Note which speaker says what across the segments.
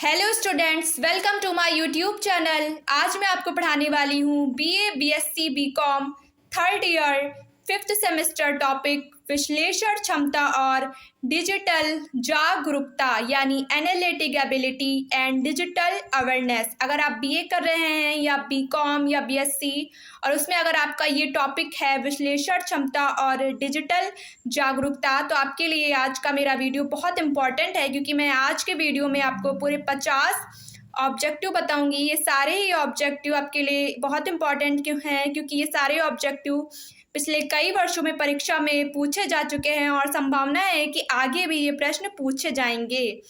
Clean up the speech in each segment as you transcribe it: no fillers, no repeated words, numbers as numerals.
Speaker 1: Hello students, welcome to my YouTube channel. आज मैं आपको पढ़ाने वाली हूँ BA, BSc, BCom third year fifth semester topic विश्लेषण क्षमता और डिजिटल जागरूकता यानी analytic ability and digital awareness. अगर आप बीए कर रहे हैं या बीकॉम या बीएससी और उसमें अगर आपका ये टॉपिक है विश्लेषण क्षमता और डिजिटल जागरूकता, तो आपके लिए आज का मेरा वीडियो बहुत इंपॉर्टेंट है, क्योंकि मैं आज के वीडियो में आपको पूरे 50 ऑब्जेक्टिव बताऊंगी। ये सारे ही ऑब्जेक्टिव आपके लिए बहुत इंपॉर्टेंट क्यों हैं, क्योंकि ये सारे ऑब्जेक्टिव पिछले कई वर्षों में परीक्षा में पूछे जा चुके हैं और संभावना है कि आगे भी ये प्रश्न पूछे जाएंगे।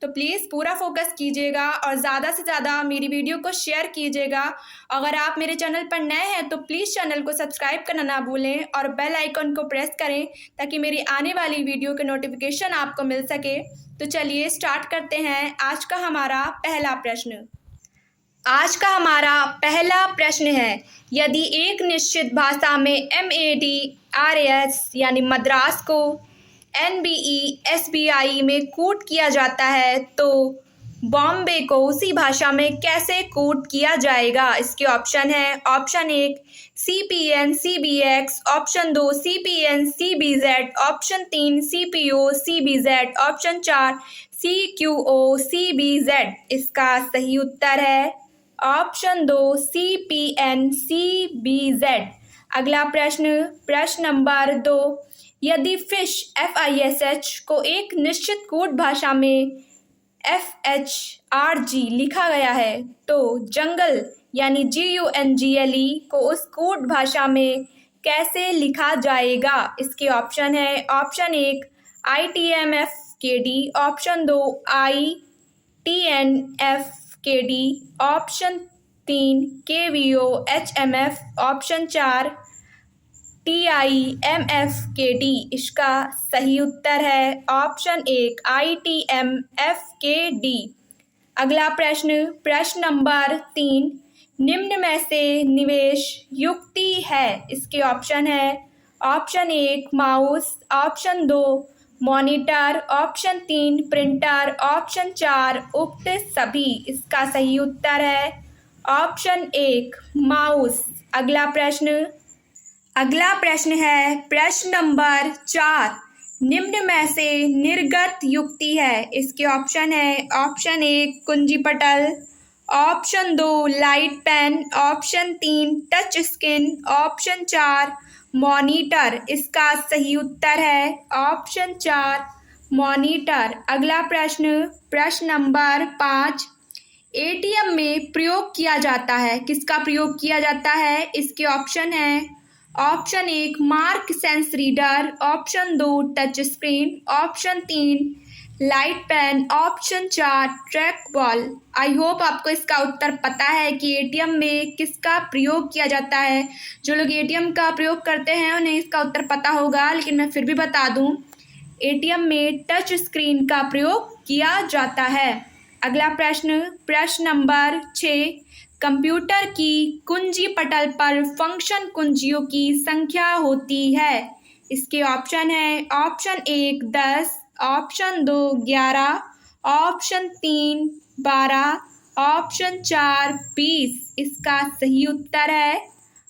Speaker 1: तो प्लीज़ पूरा फोकस कीजिएगा और ज़्यादा से ज़्यादा मेरी वीडियो को शेयर कीजिएगा। अगर आप मेरे चैनल पर नए हैं तो प्लीज़ चैनल को सब्सक्राइब करना ना भूलें और बेल आइकन को प्रेस करें ताकि मेरी आने वाली वीडियो के नोटिफिकेशन आपको मिल सके। तो चलिए स्टार्ट करते हैं आज का हमारा पहला प्रश्न। आज का हमारा पहला प्रश्न है, यदि एक निश्चित भाषा में MADRAS यानी मद्रास को NBE SBI में कोड किया जाता है तो बॉम्बे को उसी भाषा में कैसे कोड किया जाएगा? इसके ऑप्शन है। Option 1 CPN CBX, option 2 CPN CBZ, option 3 CPO CBZ, option 4 CQO CBZ। इसका सही उत्तर है ऑप्शन 2 CPN CBZ। अगला प्रश्न नंबर 2, यदि फिश FISH को एक निश्चित कोड भाषा में FHRG लिखा गया है तो जंगल यानी GUNGLE को उस कोड भाषा में कैसे लिखा जाएगा? इसके ऑप्शन है। Option 1 ITMFKD, option 2 ITNFKD, option 3 KVO HMF, option 4 TIMFKD। इसका सही उत्तर है ऑप्शन 1 ITMFKD। अगला प्रश्न नंबर 3, निम्न में से निवेश युक्ति है? इसके ऑप्शन है। Option 1 mouse, option 2 monitor, option 3 printer, option 4 उक्त सभी। इसका सही उत्तर है ऑप्शन 1 माउस। अगला प्रश्न है प्रश्न नंबर 4, निम्न में से निर्गत युक्ति है? इसके ऑप्शन है। ऑप्शन 1 कुंजी पटल, option 2 light pen, option 3 touch screen, option 4 monitor. इसका सही उत्तर है ऑप्शन 4 मॉनिटर। अगला प्रश्न नंबर 5, ATM में प्रयोग किया जाता है, किसका प्रयोग किया जाता है? इसके ऑप्शन है। Option 1 mark sense reader, option 2 touch screen, option 3 light pen, option 4 track ball. I hope आपको इसका उत्तर पता है कि ATM में किसका प्रयोग किया जाता है। जो लोग ATM का प्रयोग करते हैं उन्हें इसका उत्तर पता होगा, लेकिन मैं फिर भी बता दूं, ATM में टच स्क्रीन का प्रयोग किया जाता है। अगला प्रश्न नंबर 6, कंप्यूटर की कुंजी पटल पर फंक्शन कुंजियों की संख्या होती है? इसके ऑप्शन है। Option 1 10, option 2 11, option 3 12, option 4 20। इसका सही उत्तर है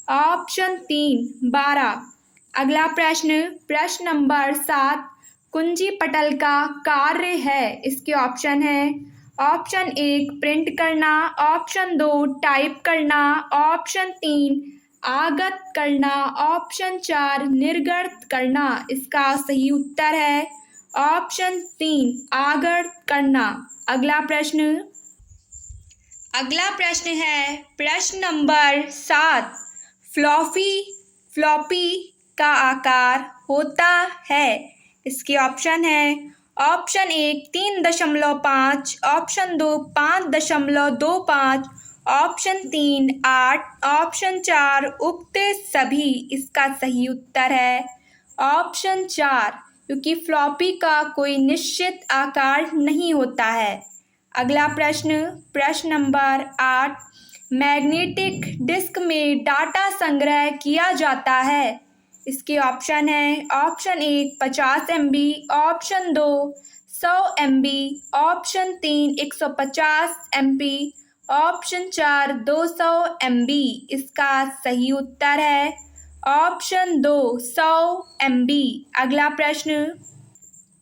Speaker 1: ऑप्शन 3 12। अगला प्रश्न नंबर 7, कुंजी पटल का कार्य है? इसके ऑप्शन है। ऑप्शन 1 प्रिंट करना, ऑप्शन 2 टाइप करना, ऑप्शन 3 आगत करना, ऑप्शन 4 निर्गत करना। इसका सही उत्तर है ऑप्शन 3 आगत करना। अगला प्रश्न है प्रश्न नंबर 7, फ्लॉपी का आकार होता है? इसके ऑप्शन है। ऑप्शन 1 3.5, ऑप्शन 2 5.25, ऑप्शन 3 8, ऑप्शन 4 उक्त सभी। इसका सही उत्तर है ऑप्शन 4, क्योंकि फ्लॉपी का कोई निश्चित आकार नहीं होता है। अगला प्रश्न नंबर 8, मैग्नेटिक डिस्क में डाटा संग्रह किया जाता है? इसके ऑप्शन है। Option 1 50 MB, option 2 100 MB, option 3 150 MB, option 4 200 MB। इसका सही उत्तर है ऑप्शन 2 100 MB।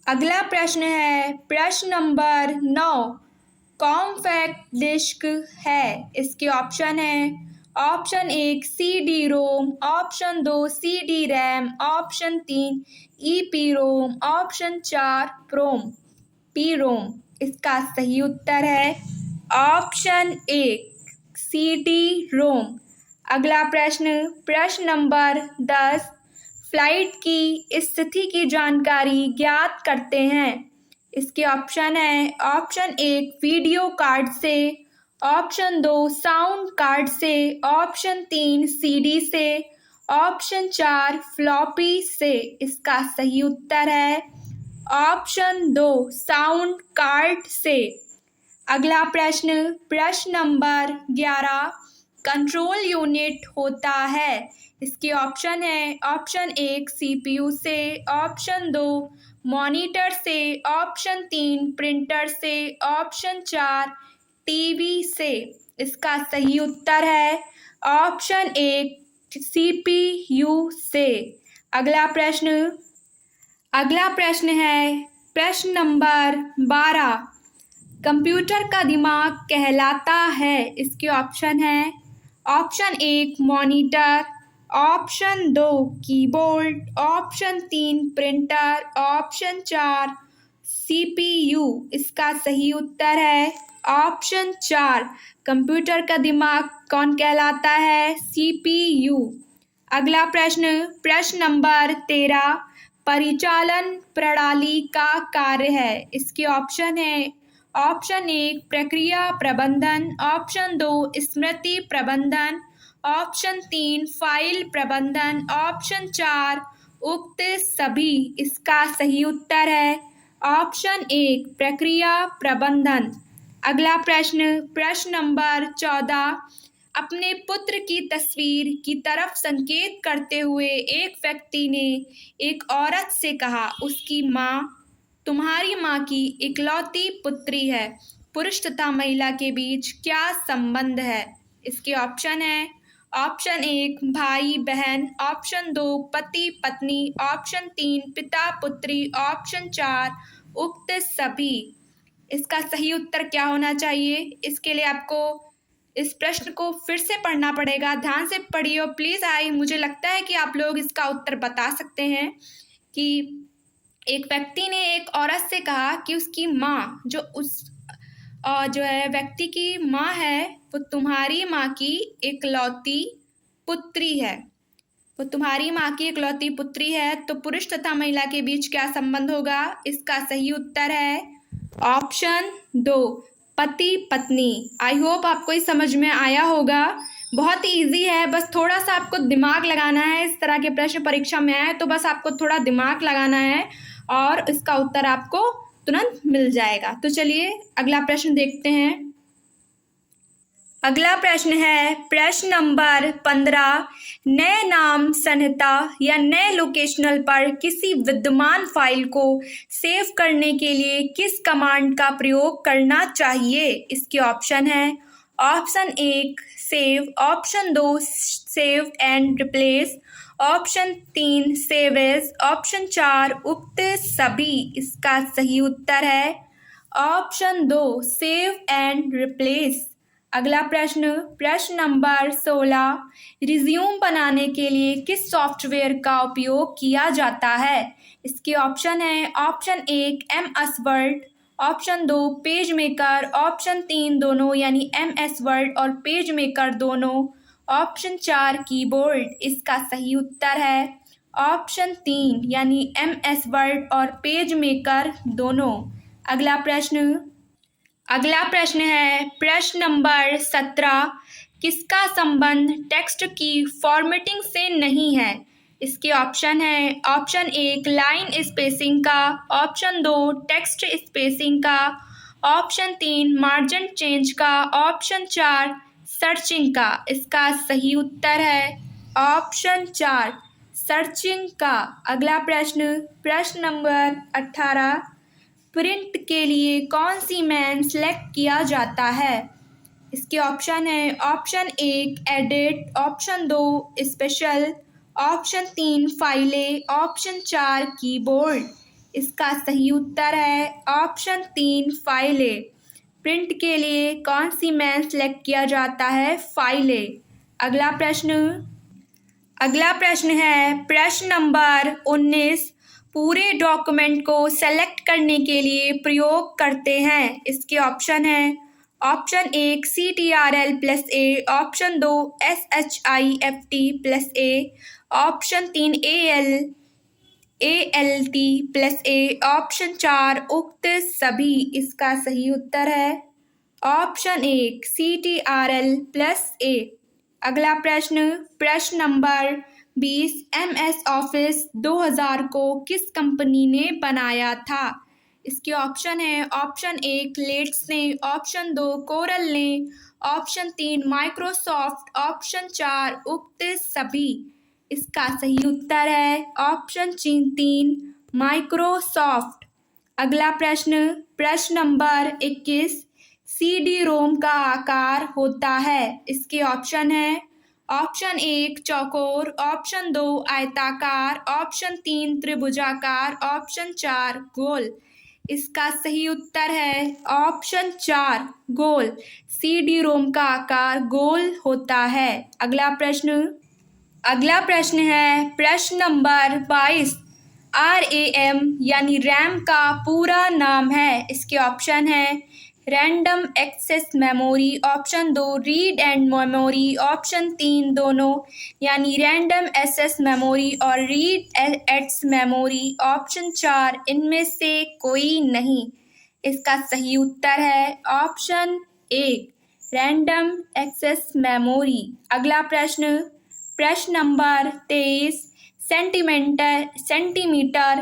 Speaker 1: अगला प्रश्न है प्रश्न नंबर 9। कॉम्पैक्ट डिस्क है। इसके ऑप्शन है option 1 CD ROM, option 2 CD RAM, option 3 EP ROM, option 4 P ROM. इसका सही उत्तर है ऑप्शन 1 CD रोम। अगला प्रश्न नंबर 10। फ्लाइट की स्थिति की जानकारी ज्ञात करते हैं। इसके ऑप्शन है ऑप्शन 1 वीडियो कार्ड से, ऑप्शन 2 साउंड कार्ड से, ऑप्शन 3 CD से, ऑप्शन 4 फ्लॉपी से। इसका सही उत्तर है ऑप्शन 2 साउंड कार्ड से। अगला प्रश्न नंबर 11। कंट्रोल यूनिट होता है। इसके ऑप्शन है ऑप्शन 1 CPU से, ऑप्शन 2 मॉनिटर से, ऑप्शन 3 प्रिंटर से, ऑप्शन 4 टीवी से। इसका सही उत्तर है ऑप्शन 1 CPU से। अगला प्रश्न है प्रश्न नंबर 12। कंप्यूटर का दिमाग कहलाता है। इसके ऑप्शन है option 1 monitor, option 2 keyboard, option 3 printer, option 4 CPU। इसका सही उत्तर है ऑप्शन 4 कंप्यूटर का दिमाग कौन कहलाता है? CPU। अगला प्रश्न नंबर 13। परिचालन प्रणाली का कार्य है। इसके ऑप्शन है ऑप्शन 1 प्रक्रिया प्रबंधन, ऑप्शन 2 स्मृति प्रबंधन, ऑप्शन 3 फाइल प्रबंधन, ऑप्शन 4 उक्त सभी। इसका सही उत्तर है ऑप्शन 1 प्रक्रिया प्रबंधन। अगला प्रश्न नंबर 14। अपने पुत्र की तस्वीर की तरफ संकेत करते हुए एक व्यक्ति ने एक औरत से कहा, उसकी माँ तुम्हारी माँ की इकलौती पुत्री है। पुरुष तथा महिला के बीच क्या संबंध है? इसके ऑप्शन है ऑप्शन 1 भाई बहन, ऑप्शन 2 पति पत्नी, ऑप्शन 3 पिता पुत्री, ऑप्शन 4 उक्त सभी। इसका सही उत्तर क्या होना चाहिए? इसके लिए आपको इस प्रश्न को फिर से पढ़ना पड़ेगा। ध्यान से पढ़िए और प्लीज़ मुझे लगता है कि आप लोग इसका उत्तर बता सकते हैं कि एक व्यक्ति ने एक औरत से कहा कि उसकी माँ जो है व्यक्ति की माँ है वो तुम्हारी माँ की इकलौती पुत्री है। वो तुम्हारी माँ की इकलौती पुत्री है, तो पुरुष तथा महिला के बीच क्या संबंध होगा? इसका सही उत्तर है ऑप्शन 2 पति पत्नी। आई होप आपको ये समझ में आया होगा। बहुत ही ईजी है, बस थोड़ा सा आपको दिमाग लगाना है। इस तरह के प्रश्न परीक्षा में आए तो बस आपको थोड़ा दिमाग लगाना है और इसका उत्तर आपको तुरंत मिल जाएगा। तो चलिए अगला प्रश्न देखते हैं। अगला प्रश्न है प्रश्न नंबर 15। नए नाम संहिता या नए लोकेशनल पर किसी विद्यमान फाइल को सेव करने के लिए किस कमांड का प्रयोग करना चाहिए? इसके ऑप्शन है option 1 save, option 2 save and replace, option 3 save as, option 4 उक्त सभी। इसका सही उत्तर है ऑप्शन 2 सेव एंड रिप्लेस। अगला प्रश्न नंबर 16। रिज्यूम बनाने के लिए किस सॉफ्टवेयर का उपयोग किया जाता है? इसके ऑप्शन है option 1 MS word, option 2 page maker, option 3 दोनों यानी MS वर्ड और पेज मेकर दोनों, ऑप्शन 4 कीबोर्ड। इसका सही उत्तर है ऑप्शन 3 यानी MS वर्ड और पेज मेकर दोनों। अगला प्रश्न है प्रश्न नंबर 17। किसका संबंध टेक्स्ट की फॉर्मेटिंग से नहीं है? इसके ऑप्शन है ऑप्शन 1 लाइन स्पेसिंग का, ऑप्शन 2 टेक्स्ट स्पेसिंग का, ऑप्शन 3 मार्जिन चेंज का, ऑप्शन 4 सर्चिंग का। इसका सही उत्तर है ऑप्शन 4 सर्चिंग का। अगला प्रश्न नंबर 18। प्रिंट के लिए कौन सी मैन सेलेक्ट किया जाता है? इसके ऑप्शन है option 1 edit, option 2 special, option 3 फाइलें, ऑप्शन 4 कीबोर्ड। इसका सही उत्तर है ऑप्शन 3 फाइलें। प्रिंट के लिए कौन सी मैन सेलेक्ट किया जाता है? फाइलें। अगला प्रश्न है प्रश्न नंबर 19 पूरे डॉक्यूमेंट को सेलेक्ट करने के लिए प्रयोग करते हैं। इसके ऑप्शन है option 1 CTRL+A, option 2 SHIFT+A, option 3 ALT+A, option 4 उक्त सभी। इसका सही उत्तर है ऑप्शन 1 CTRL+A। अगला प्रश्न नंबर 20 MS ऑफिस 2000 को किस कंपनी ने बनाया था? इसके ऑप्शन है ऑप्शन 1 लेट्स ने, ऑप्शन 2 कोरल ने, ऑप्शन 3 माइक्रोसॉफ्ट, ऑप्शन 4 उक्त सभी। इसका सही उत्तर है ऑप्शन 3 माइक्रोसॉफ्ट। अगला प्रश्न नंबर 21 CD रोम का आकार होता है। इसके ऑप्शन है ऑप्शन 1 चौकोर, ऑप्शन 2 आयताकार, ऑप्शन 3 त्रिभुजाकार, ऑप्शन 4 गोल। इसका सही उत्तर है ऑप्शन 4 गोल। CD रोम का आकार गोल होता है। अगला प्रश्न है प्रश्न नंबर 22 RAM यानी रैम का पूरा नाम है। इसके ऑप्शन है random access memory, option 2 read and memory, option 3 दोनों यानी रैंडम एक्सेस मेमोरी और रीड एट्स मेमोरी, ऑप्शन 4 इनमें से कोई नहीं। इसका सही उत्तर है ऑप्शन 1 रैंडम एक्सेस मेमोरी। अगला प्रश्न नंबर 23 सेंटीमीटर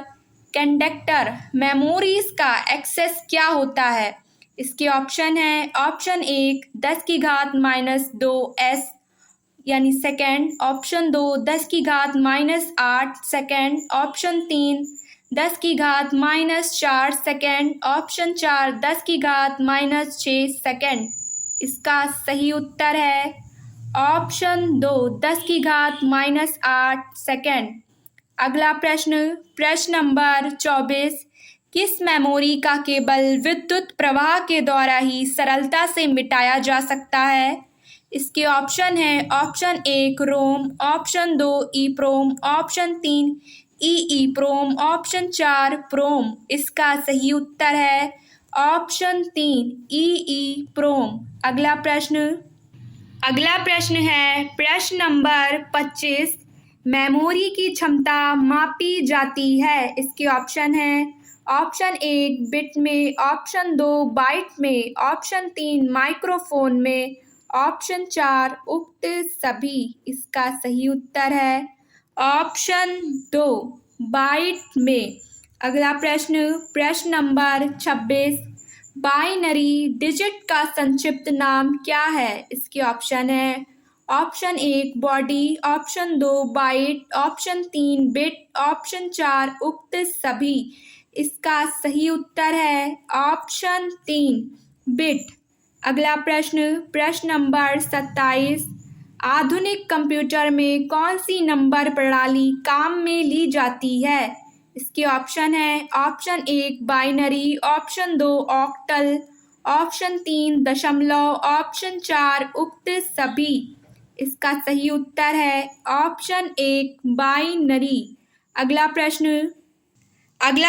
Speaker 1: कंडक्टर मेमोरीज का एक्सेस क्या होता है? इसके ऑप्शन है ऑप्शन 1 10⁻² यानी second, option 2 10⁻8 second, option 3 10⁻4 second, option 4 10⁻6 second. इसका सही उत्तर है ऑप्शन 2 10⁻8 सेकेंड। अगला प्रश्न नंबर 24 किस मेमोरी का केबल विद्युत प्रवाह के द्वारा ही सरलता से मिटाया जा सकता है? इसके ऑप्शन है option 1 ROM, option 2 EEPROM, option 3 EEPROM, option 4 PROM. इसका सही उत्तर है ऑप्शन 3 EEPROM। अगला प्रश्न है प्रश्न नंबर 25 मेमोरी की क्षमता मापी जाती है। इसके ऑप्शन है ऑप्शन 1 बिट में, ऑप्शन 2 बाइट में, ऑप्शन 3 माइक्रोफोन में, ऑप्शन 4 उक्त सभी। इसका सही उत्तर है ऑप्शन 2 बाइट में। अगला प्रश्न नंबर 26 बाइनरी डिजिट का संक्षिप्त नाम क्या है? इसके ऑप्शन है option 1 body, option 2 byte, option 3 bit, option 4 उक्त सभी। इसका सही उत्तर है ऑप्शन 3 बिट। अगला प्रश्न नंबर 27 आधुनिक कंप्यूटर में कौन सी नंबर प्रणाली काम में ली जाती है? इसके ऑप्शन है option 1 binary, option 2 octal, option 3 दशमलव, ऑप्शन 4 उक्त सभी। इसका सही उत्तर है ऑप्शन 1 बाइनरी। अगला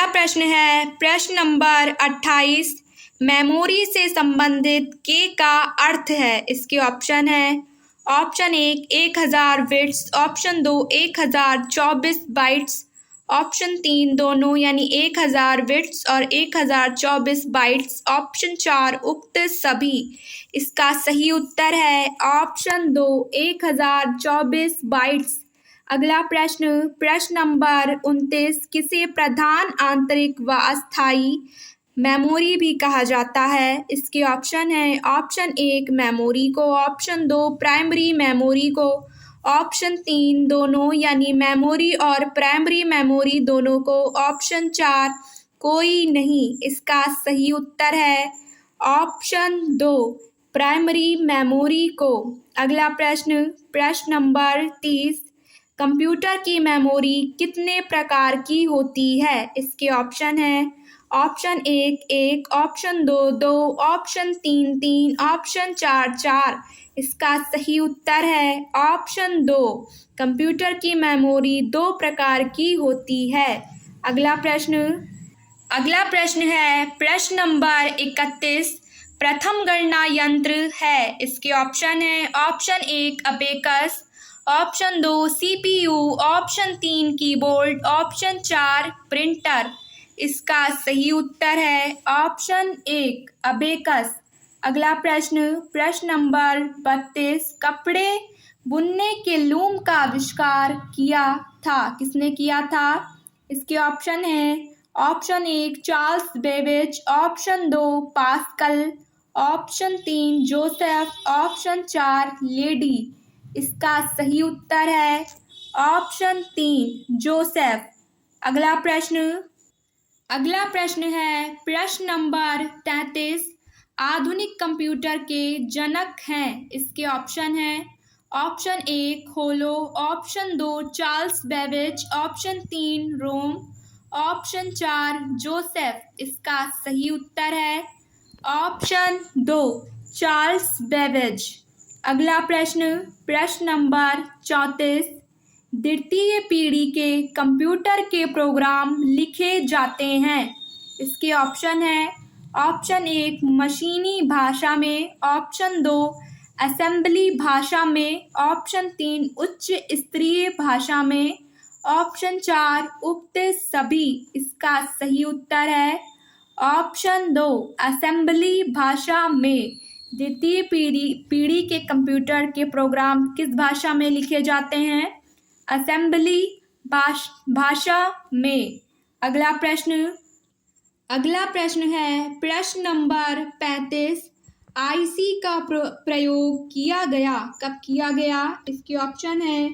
Speaker 1: प्रश्न है प्रश्न नंबर 28 मेमोरी से संबंधित के का अर्थ है? इसके ऑप्शन है option 1 1000 bits, option 2 1024 bytes, option 3 दोनों यानी 1000 बिट्स और 1024 बाइट्स, ऑप्शन 4 उक्त सभी। इसका सही उत्तर है ऑप्शन 2 1024 बाइट्स। अगला प्रश्न नंबर 29 किसे प्रधान आंतरिक व अस्थायी मेमोरी भी कहा जाता है? इसके ऑप्शन है ऑप्शन 1 मेमोरी को, ऑप्शन 2 प्राइमरी मेमोरी को, ऑप्शन 3 दोनों यानी मेमोरी और प्राइमरी मेमोरी दोनों को, ऑप्शन 4 कोई नहीं। इसका सही उत्तर है ऑप्शन 2 प्राइमरी मेमोरी को। अगला प्रश्न, प्रश्न नंबर 30, कंप्यूटर की मेमोरी कितने प्रकार की होती है? इसके ऑप्शन है ऑप्शन 1 ऑप्शन 2 ऑप्शन 3 ऑप्शन 4 इसका सही उत्तर है ऑप्शन 2 कंप्यूटर की मेमोरी 2 प्रकार की होती है। अगला प्रश्न है प्रश्न नंबर 31, प्रथम गणना यंत्र है। इसके ऑप्शन है option 1 abacus, option 2 CPU, option 3 keyboard, option 4 printer. इसका सही उत्तर है ऑप्शन 1 अबेकस। अगला प्रश्न नंबर 32, कपड़े बुनने के लूम का आविष्कार किया था? किसने किया था? इसके ऑप्शन है option 1 Charles Babbage, option 2 pascal, option 3 Joseph, option 4 lady. इसका सही उत्तर है ऑप्शन 3 जोसेफ। अगला प्रश्न है प्रश्न नंबर 33, आधुनिक कंप्यूटर के जनक हैं। इसके ऑप्शन है ऑप्शन 1 होलो, ऑप्शन 2 चार्ल्स बेबेज, ऑप्शन 3 रोम, ऑप्शन 4 जोसेफ। इसका सही उत्तर है ऑप्शन 2 चार्ल्स बेबेज। अगला प्रश्न नंबर 34, द्वितीय पीढ़ी के कंप्यूटर के प्रोग्राम लिखे जाते हैं। इसके ऑप्शन है ऑप्शन 1 मशीनी भाषा में, ऑप्शन 2 असेंबली भाषा में, ऑप्शन 3 उच्च स्तरीय भाषा में, ऑप्शन 4 उक्त सभी। इसका सही उत्तर है ऑप्शन 2 असेंबली भाषा में। द्वितीय पीढ़ी के कंप्यूटर के प्रोग्राम किस भाषा में लिखे जाते हैं? असेंबली भाषा में। अगला प्रश्न है प्रश्न नंबर 35, आईसी का प्रयोग किया गया कब किया गया? इसके ऑप्शन है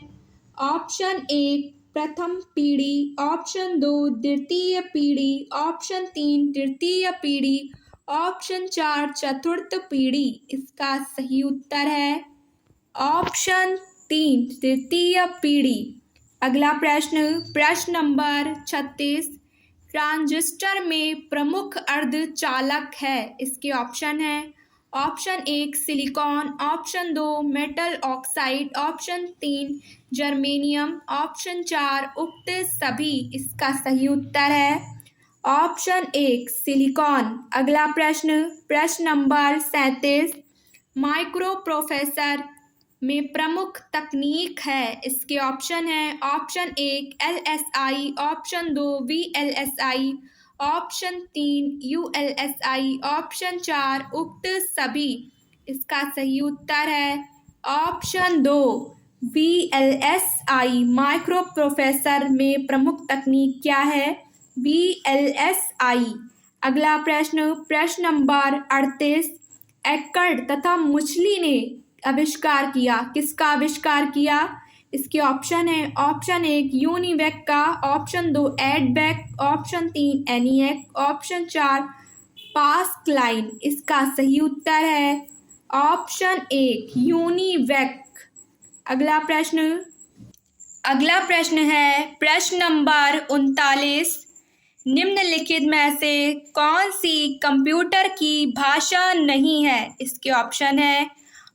Speaker 1: ऑप्शन 1 प्रथम पीढ़ी, ऑप्शन 2 द्वितीय पीढ़ी, ऑप्शन 3 तृतीय पीढ़ी, ऑप्शन 4 चतुर्थ पीढ़ी। इसका सही उत्तर है ऑप्शन 3 तृतीय पीढ़ी। अगला प्रश्न नंबर 36, ट्रांजिस्टर में प्रमुख अर्धचालक है। इसके ऑप्शन है option 1 silicon, option 2 metal oxide, option 3 germanium, option 4 उक्त सभी। इसका सही उत्तर है ऑप्शन 1 सिलिकॉन। अगला प्रश्न नंबर 37, माइक्रो प्रोसेसर में प्रमुख तकनीक है। इसके ऑप्शन है option 1 LSI, option 2 VLSI, option 3 ULSI, option 4 उक्त सभी। इसका सही उत्तर है ऑप्शन 2 VLSI। माइक्रो प्रोसेसर में प्रमुख तकनीक क्या है? VLSI। अगला प्रश्न नंबर 38, एक्कर्ड तथा मुचली ने आविष्कार किया। किसका आविष्कार किया? इसके ऑप्शन है ऑप्शन 1 यूनिवेक का, option 2 add back, option 3 ENIAC, option 4 Pascaline. इसका सही उत्तर है ऑप्शन 1 यूनिवेक। अगला प्रश्न है प्रश्न नंबर 39, निम्नलिखित में से कौन सी कंप्यूटर की भाषा नहीं है? इसके ऑप्शन है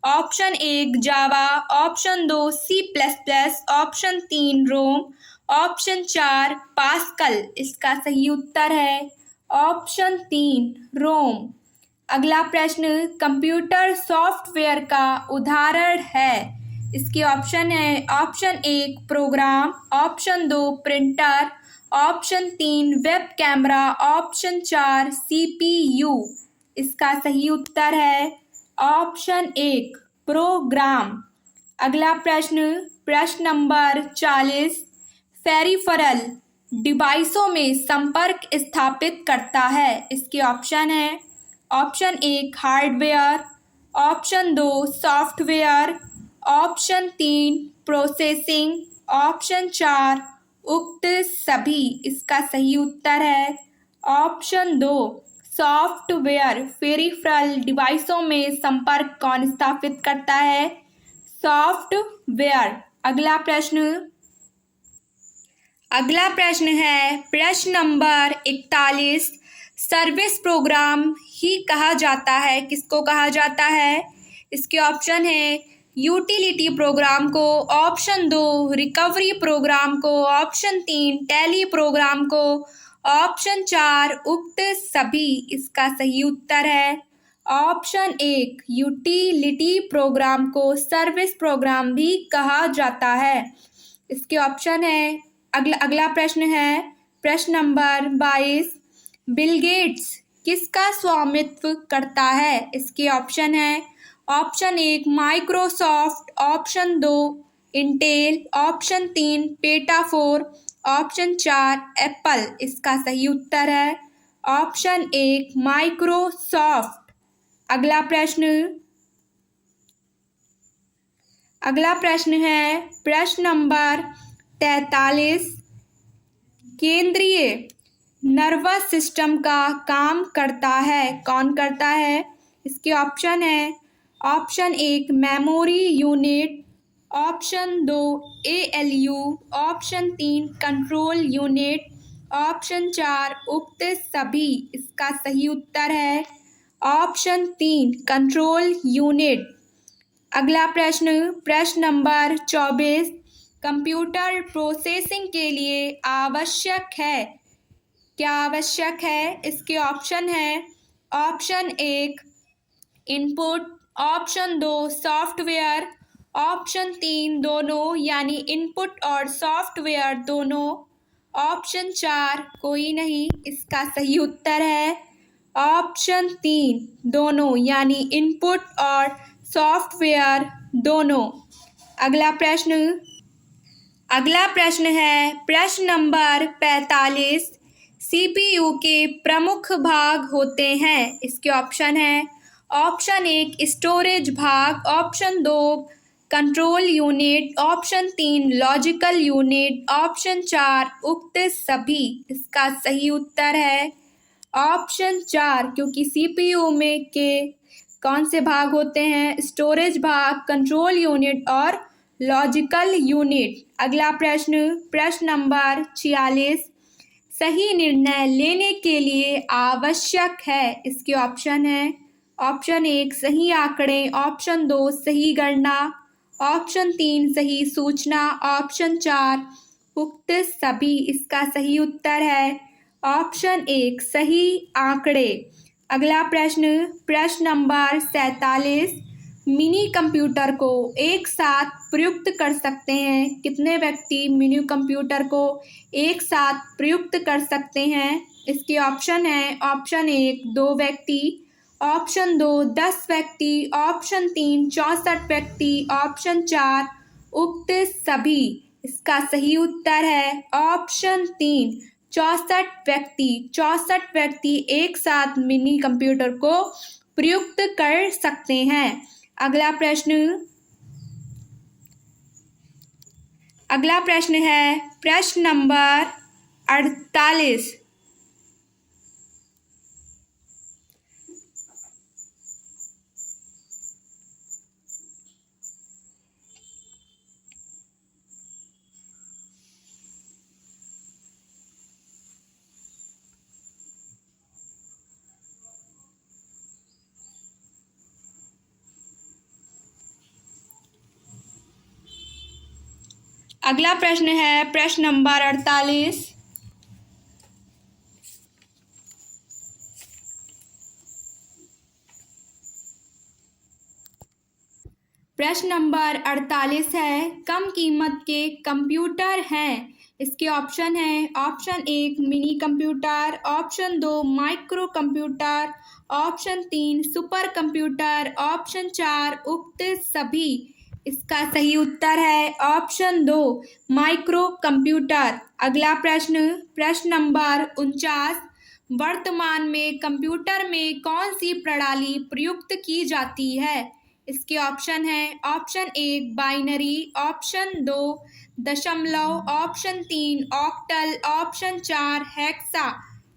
Speaker 1: ऑप्शन 1 जावा, ऑप्शन 2 C++, ऑप्शन 3 रोम, ऑप्शन 4 पास्कल। इसका सही उत्तर है ऑप्शन 3 रोम। अगला कंप्यूटर सॉफ्टवेयर का उदाहरण है। इसके ऑप्शन है option 1 program, option 2 printer, option 3 web camera, option 4 CPU। इसका सही उत्तर है ऑप्शन 1 प्रोग्राम। अगला प्रश्न नंबर 40, पेरिफेरल डिवाइसों में संपर्क स्थापित करता है। इसके ऑप्शन है option 1 hardware, option 2 software, option 3 processing, option 4 उक्त सभी। इसका सही उत्तर है ऑप्शन 2 सॉफ्टवेयर पेरिफेरल डिवाइसों में संपर्क कौन स्थापित करता है? सॉफ्टवेयर। अगला प्रश्न है प्रश्न नंबर 41। सर्विस प्रोग्राम ही कहा जाता है, किसको कहा जाता है? इसके ऑप्शन है यूटिलिटी प्रोग्राम को, ऑप्शन 2 रिकवरी प्रोग्राम को, ऑप्शन 3 टैली प्रोग्राम को, ऑप्शन 4 उक्त सभी। इसका सही उत्तर है ऑप्शन 1 यूटिलिटी प्रोग्राम को सर्विस प्रोग्राम भी कहा जाता है। इसके ऑप्शन है अगला प्रश्न है प्रश्न नंबर 22। बिल गेट्स किसका स्वामित्व करता है? इसके ऑप्शन है option 1 Microsoft, option 2 Intel, option 3 पेटाफोर, ऑप्शन 4 एप्पल। इसका सही उत्तर है ऑप्शन 1 माइक्रोसॉफ्ट। अगला प्रश्न है प्रश्न नंबर 43। केंद्रीय नर्वस सिस्टम का काम करता है, कौन करता है? इसके ऑप्शन है option 1 memory unit, option 2 ALU, option 3 control unit, option 4 उक्त सभी। इसका सही उत्तर है ऑप्शन 3 कंट्रोल यूनिट। अगला प्रश्न नंबर 24। कंप्यूटर प्रोसेसिंग के लिए आवश्यक है, क्या आवश्यक है? इसके ऑप्शन है option 1 input, option 2 software, option 3 दोनों यानी इनपुट और सॉफ्टवेयर दोनों, ऑप्शन 4 कोई नहीं। इसका सही उत्तर है ऑप्शन 3 दोनों यानी इनपुट और सॉफ्टवेयर दोनों। अगला प्रश्न है प्रश्न नंबर 45। CPU के प्रमुख भाग होते हैं। इसके ऑप्शन है ऑप्शन 1 स्टोरेज भाग, option 2 control unit, option 3 logical unit, option 4 उक्त सभी। इसका सही उत्तर है ऑप्शन 4 क्योंकि CPU में के कौन से भाग होते हैं? स्टोरेज भाग, कंट्रोल यूनिट और लॉजिकल यूनिट। अगला प्रश्न नंबर 46। सही निर्णय लेने के लिए आवश्यक है। इसके ऑप्शन है ऑप्शन 1 सही आंकड़े, ऑप्शन 2 सही गणना, ऑप्शन 3 सही सूचना, ऑप्शन 4 उक्त सभी। इसका सही उत्तर है ऑप्शन 1 सही आंकड़े। अगला प्रश्न नंबर 47। मिनी कंप्यूटर को एक साथ प्रयुक्त कर सकते हैं, कितने व्यक्ति मिनी कंप्यूटर को एक साथ प्रयुक्त कर सकते हैं? इसके ऑप्शन है ऑप्शन 1 2 व्यक्ति, ऑप्शन 2 10 व्यक्ति, ऑप्शन 3 64 व्यक्ति, ऑप्शन 4 उक्त सभी। इसका सही उत्तर है ऑप्शन 3 64 व्यक्ति एक साथ मिनी कंप्यूटर को प्रयुक्त कर सकते हैं। अगला प्रश्न है प्रश्न नंबर 48। अगला प्रश्न है प्रश्न नंबर 48। प्रश्न नंबर 48 है कम कीमत के कंप्यूटर हैं। इसके ऑप्शन है option 1 mini computer, option 2 micro computer, option 3 super computer, option 4 उक्त सभी। इसका सही उत्तर है ऑप्शन 2 माइक्रो कंप्यूटर। अगला प्रश्न नंबर 49। वर्तमान में कंप्यूटर में कौन सी प्रणाली प्रयुक्त की जाती है? इसके ऑप्शन है ऑप्शन 1 बाइनरी, ऑप्शन 2 दशमलव, ऑप्शन 3 ऑक्टल, ऑप्शन 4 हेक्सा।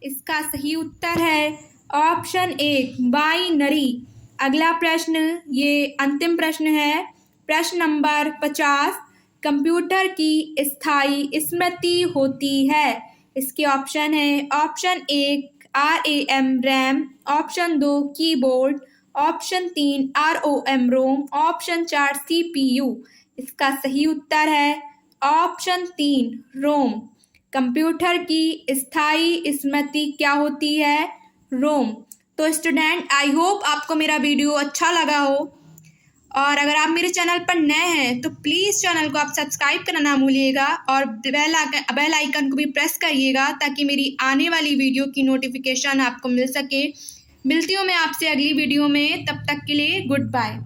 Speaker 1: इसका सही उत्तर है ऑप्शन ए बाइनरी। अगला प्रश्न, ये अंतिम प्रश्न है, प्रश्न नंबर 50। कंप्यूटर की स्थायी स्मृति होती है। इसके ऑप्शन है, option 1 RAM RAM, option 2 keyboard, option 3 ROM रोम, ऑप्शन 4 CPU। इसका सही उत्तर है ऑप्शन 3 रोम। कंप्यूटर की स्थायी स्मृति क्या होती है? रोम। तो स्टूडेंट, आई होप आपको मेरा वीडियो अच्छा लगा हो, और अगर आप मेरे चैनल पर नए हैं तो प्लीज़ चैनल को आप सब्सक्राइब करना ना भूलिएगा और बेल आइकन को भी प्रेस करिएगा ताकि मेरी आने वाली वीडियो की नोटिफिकेशन आपको मिल सके। मिलती हूँ मैं आपसे अगली वीडियो में, तब तक के लिए गुड बाय।